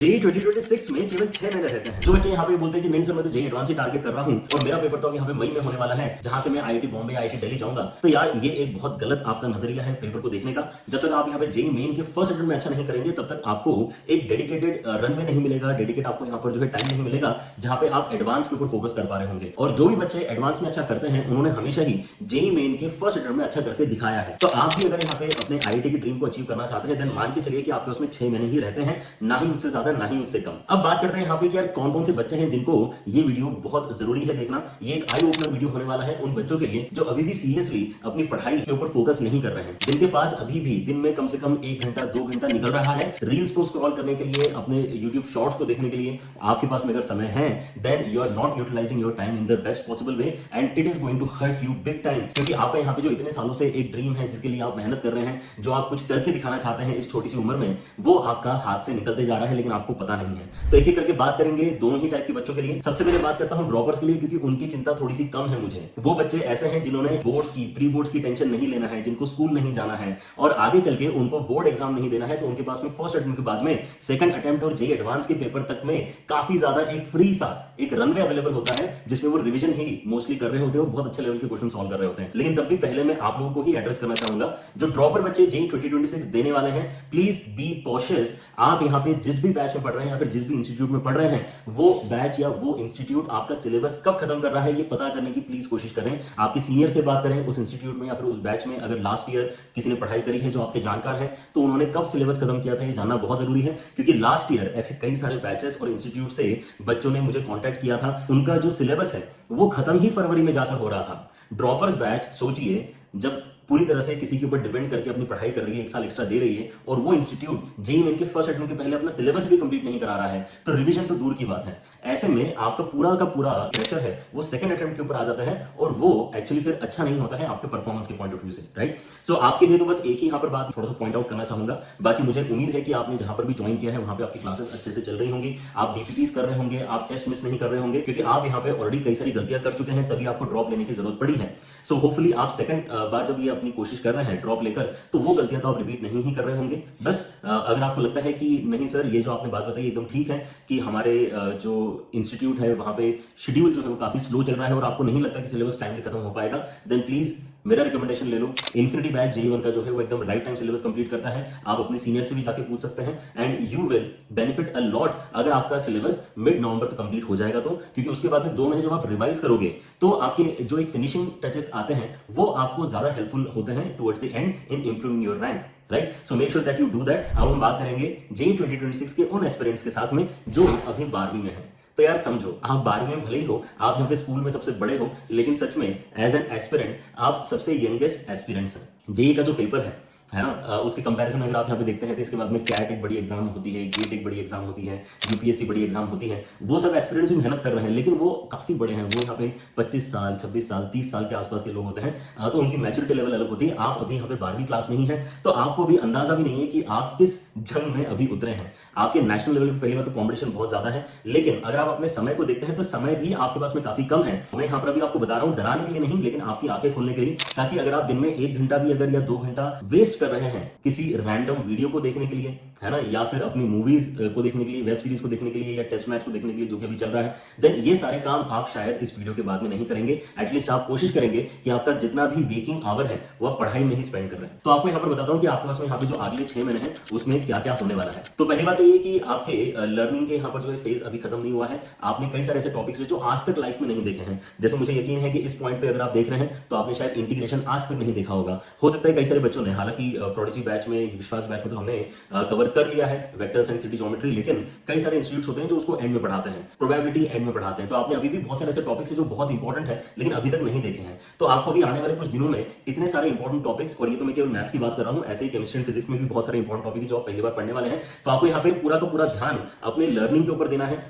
JEE 2026 में केवल 6 महीने रहते हैं। जो बच्चे यहाँ पे बोलते हैं कि नहीं सर मैं तो जेई एडवांस ही टारगेट कर रहा हूँ और मेरा पेपर तो अब यहाँ पे मई में होने वाला है जहां से मैं आईआईटी बॉम्बे आईआईटी दिल्ली जाऊंगा, तो यार ये एक बहुत गलत आपका नजरिया है पेपर को देखने का। जब तक आप यहाँ पे जेई मेन के फर्स्ट अटेम्प्ट में अच्छा नहीं करेंगे तब तक आपको एक डेडिकेटेड रनवे नहीं मिलेगा, डेडिकेट आपको यहाँ पर जो है टाइम नहीं मिलेगा जहां पे आप एडवांस के ऊपर फोकस कर पा रहे होंगे। और जो भी बच्चे एडवांस में अच्छा करते हैं उन्होंने हमेशा ही जेई मेन के फर्स्ट अटेम्प्ट में अच्छा करके दिखाया है। तो आप भी अगर यहाँ पे अपने आईआईटी की ड्रीम को अचीव करना चाहते हैं देन मान के चलिए कि आपके उसमें 6 महीने ही रहते हैं, ना ही उससे ज्यादा ना ही उससे कम। अब बात करते हैं यहाँ पे कि यार कौन कौन से बच्चे हैं जिनको ये वीडियो बहुत जरूरी है देखना। ये एक आई ओपनर वीडियो होने वाला है उन बच्चों के लिए जो अभी भी सीरियसली अपनी पढ़ाई के ऊपर फोकस नहीं कर रहे हैं, जिनके पास अभी भी दिन में कम से कम 1 घंटा 2 घंटा निकल रहा है रील्स को स्क्रॉल करने के लिए, अपने यूट्यूब शॉर्ट्स को देखने के लिए। आपके पास में अगर समय है then you are not utilising your time in the best possible way and it is going to hurt you big time. क्योंकि आपका यहाँ पे जो इतने सालों से एक ड्रीम है जिसके लिए आप मेहनत कर रहे हैं, जो आप कुछ करके दिखाना चाहते हैं इस छोटी सी उम्र में, वो आपका हाथ से निकलते जा रहा है लेकिन आपको पता नहीं है। तो एक एक करके बात करेंगे दोनों ही टाइप के बच्चों के लिए। सबसे पहले बात करता हूं ड्रॉपर्स के लिए, क्योंकि उनकी चिंता थोड़ी सी कम है मुझे। वो बच्चे ऐसे हैं जिन्होंने बोर्ड्स की प्री बोर्ड्स की टेंशन नहीं लेना है, जिनको स्कूल नहीं जाना है और आगे चल के उनको बोर्ड एग्जाम नहीं देना है, तो उनके पास में फर्स्ट अटेम्प्ट के बाद में सेकंड अटेम्प्ट और जेई एडवांस के पेपर तक में काफी ज्यादा एक फ्री सा एक रनवे अवेलेबल होता है जिसमें वो रिवीजन ही मोस्टली कर रहे होते हैं, बहुत अच्छे लेवल के क्वेश्चन सॉल्व कर रहे होते हैं। लेकिन तब भी पहले मैं आप लोगों को ही एड्रेस करना चाहूंगा जो ड्रॉपर बच्चे जेई 2026 देने वाले हैं, प्लीज बी कॉशियस। आप यहाँ पे जिस भी बैच में पढ़ रहे हैं या फिर जिस भी इंस्टीट्यूट में पढ़ रहे हैं, वो बैच या वो इंस्टीट्यूट आपका सिलेबस कब खत्म कर रहा है ये पता करने की प्लीज कोशिश करें। आपके सीनियर से बात करें उस इंस्टीट्यूट में या फिर उस बैच में, अगर लास्ट ईयर किसी ने पढ़ाई करी है जो आपके जानकार है तो उन्होंने कब सिलेबस खत्म किया था ये जानना बहुत जरूरी है। क्योंकि लास्ट ईयर ऐसे कई सारे बैचेस और इंस्टीट्यूट से बच्चों ने मुझे कॉन्टैक्ट किया था, उनका जो सिलेबस है वो खत्म ही फरवरी में जाकर हो रहा था। ड्रॉपर्स बैच सोचिए जब पूरी तरह से किसी के ऊपर डिपेंड करके अपनी पढ़ाई कर रही है, 1 साल एक्स्ट्रा दे रही है और वो इंस्टीट्यूट जेईई मेन के फर्स्ट अटेम्प्ट के पहले अपना सिलेबस भी कंप्लीट नहीं करा रहा है, तो रिवीजन तो दूर की बात है। ऐसे में आपका पूरा का पूरा प्रेशर है वो सेकंड अटेम्प्ट के ऊपर आ जाता है और वो एक्चुअली फिर अच्छा नहीं होता है आपके परफॉर्मेंस के पॉइंट ऑफ व्यू से, राइट। सो आपके लिए तो बस एक ही यहाँ पर बात थोड़ा सा पॉइंट आउट करना चाहूंगा। बाकी मुझे उम्मीद है कि आपने जहां पर भी ज्वाइन किया है वहां पर आपकी क्लासेस अच्छे से चल रही होंगी, आप डीपीपीज कर रहे होंगे, आप टेस्ट मिस नहीं कर रहे होंगे, क्योंकि आप यहाँ पे ऑलरेडी कई सारी गलतियां कर चुके हैं तभी आपको ड्रॉप लेने की जरूरत पड़ी है। सो होपफुली आप सेकंड बार जब ये अपनी कोशिश कर रहे हैं ड्रॉप लेकर तो वो गलतियां तो आप रिपीट नहीं ही कर रहे होंगे। बस अगर आपको लगता है कि नहीं सर ये जो आपने बात बताई एकदम ठीक है कि हमारे जो इंस्टीट्यूट है वहां पे शेड्यूल जो है वो काफी स्लो चल रहा है और आपको नहीं लगता कि सिलेबस टाइमली खत्म हो पाएगा, देन प्लीज मेरा रिकमेंडेशन ले लो। इन्फिनिटी बैच जेईई 1 का जो है वो एकदम राइट टाइम सिलेबस कंप्लीट करता है। आप अपने सीनियर से भी जाके पूछ सकते हैं and you will benefit a lot अगर आपका सिलेबस मिड नवंबर तक कंप्लीट हो जाएगा तो, क्योंकि उसके बाद में 2 महीने जब आप रिवाइज करोगे तो आपके जो एक फिनिशिंग टचेस आते हैं वो आपको ज्यादा हेल्पफुल होते हैं towards the and in improving your rank, right. So make sure that you do that. अब हम बात करेंगे जेईई 2026 के उन एस्पिरेंट्स के साथ में जो अभी 12वीं में है। तो यार समझो आप 12वीं में भले ही हो, आप यहाँ पे स्कूल में सबसे बड़े हो, लेकिन सच में एज एन एस्पिरेंट आप सबसे यंगेस्ट एस्पिरेंट्स हैं। जेईई का जो पेपर है ना, उसके कंपैरिजन में अगर आप यहाँ पे देखते हैं तो इसके बाद में कैट एक बड़ी एग्जाम होती है, गेट एक बड़ी एग्जाम होती है, यूपीएससी बड़ी एग्जाम होती है। वो सब एस्पिरेंट्स भी मेहनत कर रहे हैं लेकिन वो काफी बड़े हैं, वो यहाँ पे 25 साल 26 साल 30 साल के आसपास के लोग होते हैं, तो उनकी मैच्योरिटी लेवल अलग होती है। आप अभी यहाँ पे 12वीं क्लास में ही है तो आपको भी अंदाजा भी नहीं है कि आप किस जंग में अभी उतरे हैं। आपके नेशनल लेवल पे पहली बार तो कॉम्पिटिशन बहुत ज्यादा है, लेकिन अगर आप अपने समय को देखते हैं तो समय भी आपके पास में काफी कम है। मैं यहाँ पर अभी आपको बता रहा हूँ डराने के लिए नहीं, लेकिन आपकी आंखें खोलने के लिए, ताकि अगर आप दिन में 1 घंटा भी अगर या 2 घंटा वेस्ट कर रहे हैं किसी रैंडम वीडियो को देखने के लिए, है ना, या फिर अपनी मूवीज को देखने के लिए, वेब सीरीज को देखने के लिए या टेस्ट मैच को देखने के लिए जो कि अभी चल रहा है, देन ये सारे काम आप शायद इस वीडियो के बाद में नहीं करेंगे। एटलीस्ट आप कोशिश करेंगे कि आपका जितना भी वेकिंग आवर है वो आप पढ़ाई में ही स्पेंड कर रहे हैं। तो आपको यहाँ पर बताता हूँ कि आपके पास में यहाँ पे जो अगले 6 महीने हैं उसमें क्या क्या होने वाला है। तो पहली बात तो ये कि आपके लर्निंग के यहाँ पर जो है फेज अभी खत्म नहीं हुआ है। आपने कई सारे ऐसे टॉपिक्स जो आज तक लाइफ में नहीं देखे हैं, जैसे मुझे यकीन है कि इस पॉइंट पे अगर आप देख रहे हैं तो आपने शायद इंटीग्रेशन आज तक नहीं देखा होगा। हो सकता है कई सारे बच्चों ने, हालांकि प्रोडिजी बैच में, विश्वास बैच में तो हमने कवर कर लिया है वेक्टर्स एंड 3D ज्योमेट्री, लेकिन कई सारे इंस्टीट्यूट्स होते हैं जो उसको एंड में पढ़ाते हैं, प्रोबेबिलिटी एंड में पढ़ाते हैं। तो आपने अभी भी बहुत सारे ऐसे टॉपिक्स हैं जो बहुत इंपॉर्टेंट है लेकिन अभी तक नहीं देखे हैं। तो आपको भी आने वाले कुछ दिनों में इतने सारे इंपॉर्टेंट टॉपिक्स, और ये तो मैं केवल मैथ्स की बात कर रहा हूं, ऐसे ही केमिस्ट्री एंड फिजिक्स में भी बहुत सारे इंपॉर्टेंट टॉपिक जो आप पहली बार पढ़ने वाले हैं। तो आपको यहाँ पे पूरा का पूरा ध्यान अपने लर्निंग के ऊपर देना है,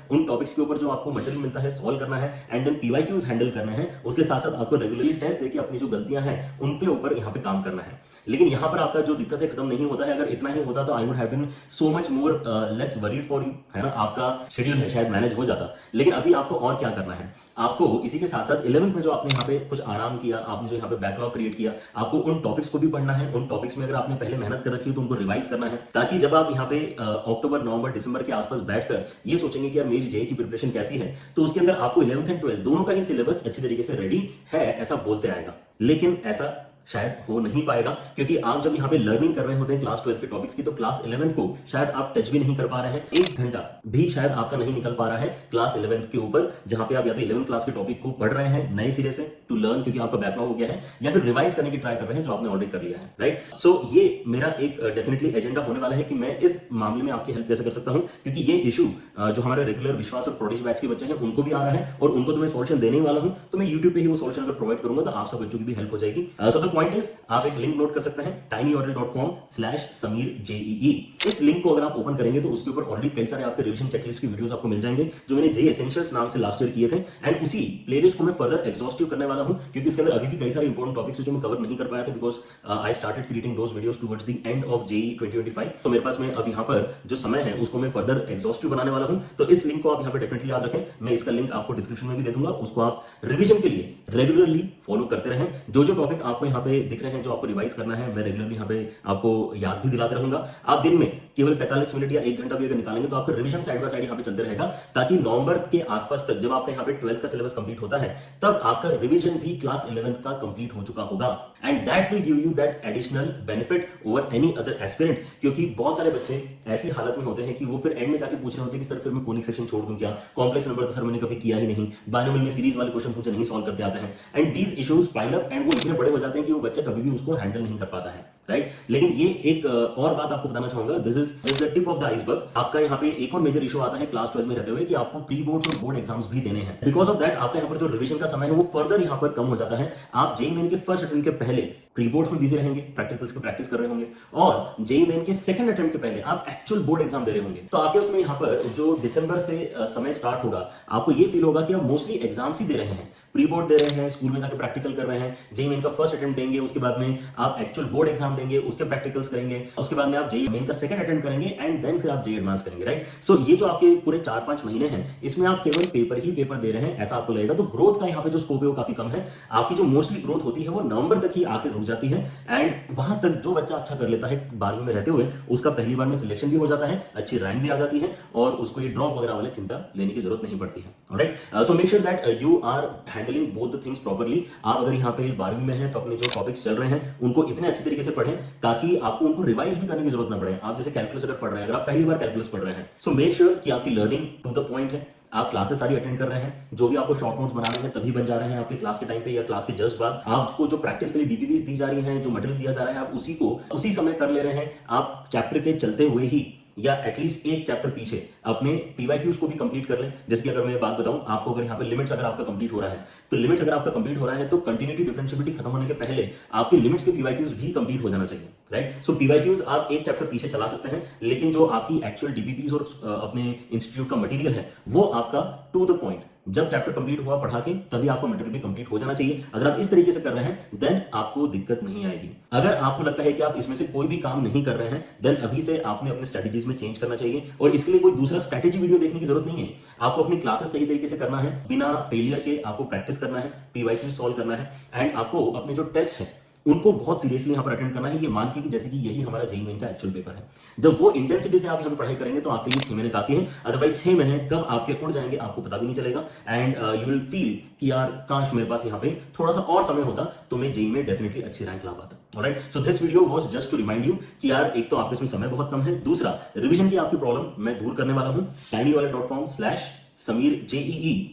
उन टॉपिक्स के ऊपर जो आपको मटेरियल मिलता है सॉल्व करना है एंड देन पीवाईक्यूज हैंडल करना है। उसके साथ साथ आपको रेगुलरली टेस्ट देके अपनी जो गलतियां हैं उन पे ऊपर यहाँ पे काम करना है। लेकिन यहाँ पर आपका जो दिक्कत है खत्म नहीं होता है। अगर इतना ही होता तो I would have been so much more less worried for you, है ना, आपका शेड्यूल है शायद मैनेज हो जाता। लेकिन अभी आपको और क्या करना है, आपको इसी के साथ साथ 11th में जो आपने यहाँ पे कुछ आराम किया, आपने जो यहाँ पे बैकलॉग क्रिएट किया, आपको उन टॉपिक्स को भी पढ़ना है। उन टॉपिक्स में अगर आपने पहले मेहनत कर रखी है तो उनको रिवाइज करना है, ताकि जब आप यहाँ पे अक्टूबर, नवंबर, दिसंबर के आसपास बैठकर ये सोचेंगे कि यार मेरी जेई की प्रिपरेशन कैसी है, तो उसके अंदर आपको 11th एंड 12th दोनों का ही सिलेबस अच्छी तरीके से रेडी है ऐसा बोलते आएगा। लेकिन ऐसा शायद हो नहीं पाएगा, क्योंकि आप जब यहाँ पे लर्निंग कर रहे होते हैं क्लास 12 के टॉपिक्स की, तो क्लास 11th को शायद आप टच भी नहीं कर पा रहे हैं। 1 घंटा भी शायद आपका नहीं निकल पा रहा है क्लास 11th के ऊपर, जहां पे आप या तो 11th क्लास के टॉपिक को पढ़ रहे हैं नए सिरे से टू लर्न, क्योंकि आपका बैकलॉग हो गया है, या फिर रिवाइज करने की ट्राई कर रहे हैं जो आपने ऑलरेडी कर लिया है, राइट। सो ये मेरा एक डेफिनेटली एजेंडा होने वाला है कि मैं इस मामले में आपकी हेल्प कैसे कर सकता हूं, क्योंकि ये इशू जो हमारे रेगुलर विश्वास और प्रोडिज बैच के बच्चे हैं उनको भी आ रहा है, और उनको तो मैं सोल्यूशन देने ही वाला हूं। तो मैं यूट्यूब पे ही वो सोल्यूशन अगर प्रोवाइड करूंगा तो आप सब बच्चों की भी हेल्प हो जाएगी। सो द पॉइंट इज, आप एक लिंक नोट कर सकते हैं tinyurl.com/sameerjee। इस लिंक को अगर आप ओपन करेंगे तो उसके ऊपर ऑलरेडी कई सारे आपके रिवीजन चेकलिस्ट की वीडियोस आपको मिल जाएंगे, जो मैंने जेई एसेंशियल्स नाम से लास्ट ईयर किए थे, एंड उसी प्लेलिस्ट को मैं फर्दर एग्जॉस्टिव करने वाला हूं, क्योंकि इसके अंदर अभी भी कई सारे इंपॉर्टेंट टॉपिक्स हैं जो मैं कवर नहीं कर पाया था, because I started creating those videos towards the end of JEE 2025। तो मेरे पास में अब यहाँ पर जो समय है उसको मैं फर्दर एग्जॉस्टिव बनाने वाला हूं। तो इस लिंक को आप यहाँ पर डेफिनेटली याद रखें, मैं इसका लिंक आपको डिस्क्रिप्शन में भी दे दूंगा, उसको आप रिविजन के लिए रेगुलरली फॉलो करते रहें। जो टॉपिक आपको यहाँ पे दिख रहे हैं जो आपको रिवाइज करना है, मैं रेगुलरली यहाँ पे आपको याद भी दिलाते रहूंगा। आप दिन में केवल 45 मिनट या 1 घंटा भी अगर निकालेंगे तो आपका रिवीजन साइड बाय साइड यहाँ पे चलते रहेगा, ताकि नवंबर के आसपास तक जब आपका यहाँ पे 12th का सिलेबस कंप्लीट होता है तब आपका रिवीजन भी क्लास 11th का कंप्लीट हो चुका होगा, and that will give you that additional benefit over any other aspirant. क्योंकि बहुत सारे बच्चे ऐसी हालत में होते हैं कि वो फिर एंड में जाके पूछ रहे होते हैं कि सर फिर मैं कोनिक सेक्शन छोड़ दूं क्या, कॉम्प्लेक्स नंबर तो सर मैंने कभी किया ही नहीं, बाइनोमियल में सीरीज वाले क्वेश्चन मुझे नहीं सॉल्व करते आते हैं, and these issues pile up, and वो इतने बड़े हो जाते हैं कि वो बच्चा कभी भी उसको हैंडल नहीं कर पाता है, राइट। लेकिन ये एक और बात आपको बताना चाहूंगा, this is the tip of the iceberg. आपका यहाँ पे एक और मेजर इशू आता है क्लास 12 में रहते हुए कि आपको प्री बोर्ड्स और बोर्ड एग्जाम्स भी देने हैं। बिकॉज ऑफ दैट आपका यहाँ पर जो रिवीजन का समय है वो फर्दर यहाँ पर कम हो जाता है। आप जेईई मेन के फर्स्ट अटेम्प्ट के पहले प्री बोर्ड्स में बिजी रहेंगे, प्रैक्टिकल्स की प्रैक्टिस कर रहे होंगे, और जेईई मेन के सेकंड अटेम्प्ट के पहले आप एक्चुअल बोर्ड एग्जाम दे रहे होंगे। तो आपके उसमें यहाँ पर जो दिसंबर से समय स्टार्ट होगा, आपको ये फील होगा कि आप मोस्टली एग्जाम्स ही दे रहे हैं, प्री बोर्ड दे रहे हैं, स्कूल में जाकर प्रैक्टिकल कर रहे हैं, जेईई मेन का फर्स्ट अटेम्प्ट देंगे, उसके बाद में आप एक्चुअल बोर्ड एग्जाम देंगे, उसके प्रैक्टिकल्स करेंगे, उसके बाद में आप जेईई मेन का सेकंड अटेम्प्ट करेंगे, एंड देन फिर आप जेईई एडवांस करेंगे, राइट। सो ये जो आपके पूरे 4-5 महीने हैं, इसमें आप केवल पेपर ही पेपर दे रहे हैं ऐसा आपको लगेगा। तो ग्रोथ का यहाँ पे जो स्कोप है वो काफी कम है। आपकी जो मोस्टली ग्रोथ होती है वो नवंबर तक ही आके रुक जाती है, एंड वहां तक जो बच्चा अच्छा कर लेता है 12वीं में रहते हुए, उसका पहली बार में सिलेक्शन भी हो जाता है, अच्छी रैंक भी आ जाती है, और उसको ये ड्रॉप वगैरह वाले चिंता लेने की जरूरत नहीं पड़ती है, alright. So make sure that you are handling both the things properly. आप अगर यहाँ पे 12वीं में हैं तो अपने जो टॉपिक्स चल रहे हैं उनको इतने अच्छे तरीके से पढ़ें ताकि आपको उनको रिवाइज भी करने की जरूरत ना पड़े। आप जैसे कैलकुलस अगर पढ़ रहे हैं, अगर आप पहली बार कैलकुलस पढ़ रहे हैं, सो मेक श्योर कि आपकी लर्निंग टू द पॉइंट है, आप क्लासेस सारी अटेंड कर रहे हैं, जो भी आपको शॉर्ट नोट्स बनाने हैं तभी बन जा रहे हैं आपके क्लास के टाइम पे या क्लास के जस्ट बाद। आपको जो प्रैक्टिस के लिए डीपीपीस दी जा रही हैं, जो मटेरियल दिया जा रहा है, आप उसी को उसी समय कर ले रहे हैं। आप चैप्टर के चलते हुए ही या एटलीस्ट एक चैप्टर पीछे अपने पीवाईक्यूज को भी कंप्लीट कर लें। जैसे कि अगर मैं बात बताऊं आपको, अगर यहाँ पे लिमिट्स अगर आपका कंप्लीट हो रहा है, तो लिमिट्स अगर आपका कंप्लीट हो रहा है तो कंटिन्यूटी डिफरेंशिएबिलिटी खत्म होने के पहले आपके लिमिट्स के पीवाईक्यूज भी कंप्लीट हो जाना चाहिए, राइट। सो पीवाईक्यूज आप एक चैप्टर पीछे चला सकते हैं, लेकिन जो आपकी एक्चुअल डीपीपीज और अपने इंस्टीट्यूट का मटेरियल है वो आपका टू द पॉइंट, जब चैप्टर कंप्लीट हुआ पढ़ा के तभी आपको मटेरियल भी कंप्लीट हो जाना चाहिए। अगर आप इस तरीके से कर रहे हैं देन आपको दिक्कत नहीं आएगी। अगर आपको लगता है कि आप इसमें से कोई भी काम नहीं कर रहे हैं, देन अभी से आपने अपने स्ट्रेटजीज में चेंज करना चाहिए, और इसके लिए कोई दूसरा स्ट्रेटेजी वीडियो देखने की जरूरत नहीं है। आपको अपनी क्लासेस सही तरीके से करना है, बिना फेलियर के आपको प्रैक्टिस करना है, पीवाईक्यू सॉल्व करना है, एंड आपको अपने जो टेस्ट है उनको बहुत सीरियसली यहाँ पर अटेंड करना है, ये मान के कि जैसे कि यही हमारा जेईई मेन का एक्चुअल पेपर है। जब वो इंटेंसिटी से आप यहाँ पढ़ाई करेंगे तो आपके लिए 6 महीने काफी है, अदरवाइज 6 महीने कब आपके उड़ जाएंगे आपको पता भी नहीं चलेगा, एंड यू विल फील कि यार काश मेरे पास यहाँ पे थोड़ा सा और समय होता तो मैं जेईई में डेफिनेटली अच्छी रैंक ला पाता। Alright, so this video was just to remind you कि यार एक तो आपके इसमें समय बहुत कम है, दूसरा रिवीजन की आपकी प्रॉब्लम मैं दूर करने वाला हूँ। tinyurl.com/sameerjee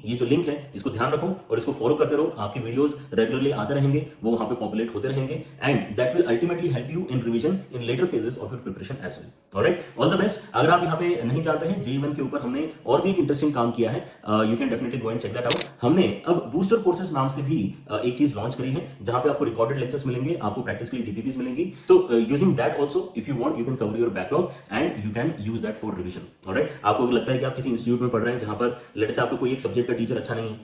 ये जो लिंक है इसको ध्यान रखो और इसको फॉलो करते रहो। आपकी वीडियोस रेगुलरली आते रहेंगे, वो वहां पे पॉपुलेट होते रहेंगे, and that will ultimately help you in revision in later phases of your preparation as well. Alright, all the best. अगर आप यहाँ पे नहीं जानते हैं जेईई मेन के ऊपर हमने और भी एक इंटरेस्टिंग काम किया है, you can definitely go and check that out. हमने अब बूस्टर कोर्सेज नाम से भी एक चीज लॉन्च करी है, जहां पे आपको रिकॉर्डेड लेक्चर्स मिलेंगे, आपको प्रैक्टिस के लिए डीपीपीस मिलेंगी। So using that also if you want you can cover your backlog and you can use that for revision. Alright, आपको लगता है कि आप किसी इंस्टीट्यूट में पढ़ रहे हैं जहां पर लेट्स से आपको कोई एक सब्जेक्ट का टीचर अच्छा नहीं है,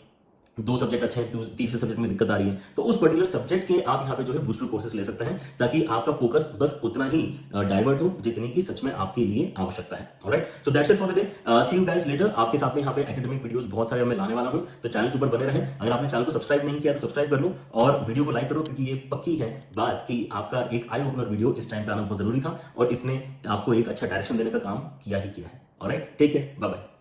दो सब्जेक्ट अच्छे हैं, तीसरे सब्जेक्ट में दिक्कत आ रही है, तो उस पर्टिकुलर सब्जेक्ट के आप यहाँ पे जो है बूस्टर कोर्सेज ले सकते हैं, ताकि आपका फोकस बस उतना ही डाइवर्ट हो जितनी की सच में आपके लिए आवश्यकता है। Alright, so that's it for the day. See you guys later. आपके साथ में यहाँ पे एकेडमिक वीडियोस बहुत सारे मैं लाने वाला हूँ, तो चैनल के ऊपर बने रहें। अगर आपने चैनल को सब्सक्राइब नहीं किया तो सब्सक्राइब कर लो और वीडियो को लाइक करो, क्योंकि ये पक्की है बात कि आपका एक आई ओपनर वीडियो इस टाइम पे आना बहुत जरूरी था और इसने आपको एक अच्छा डायरेक्शन देने का काम किया ही किया है। Alright, take care, bye bye.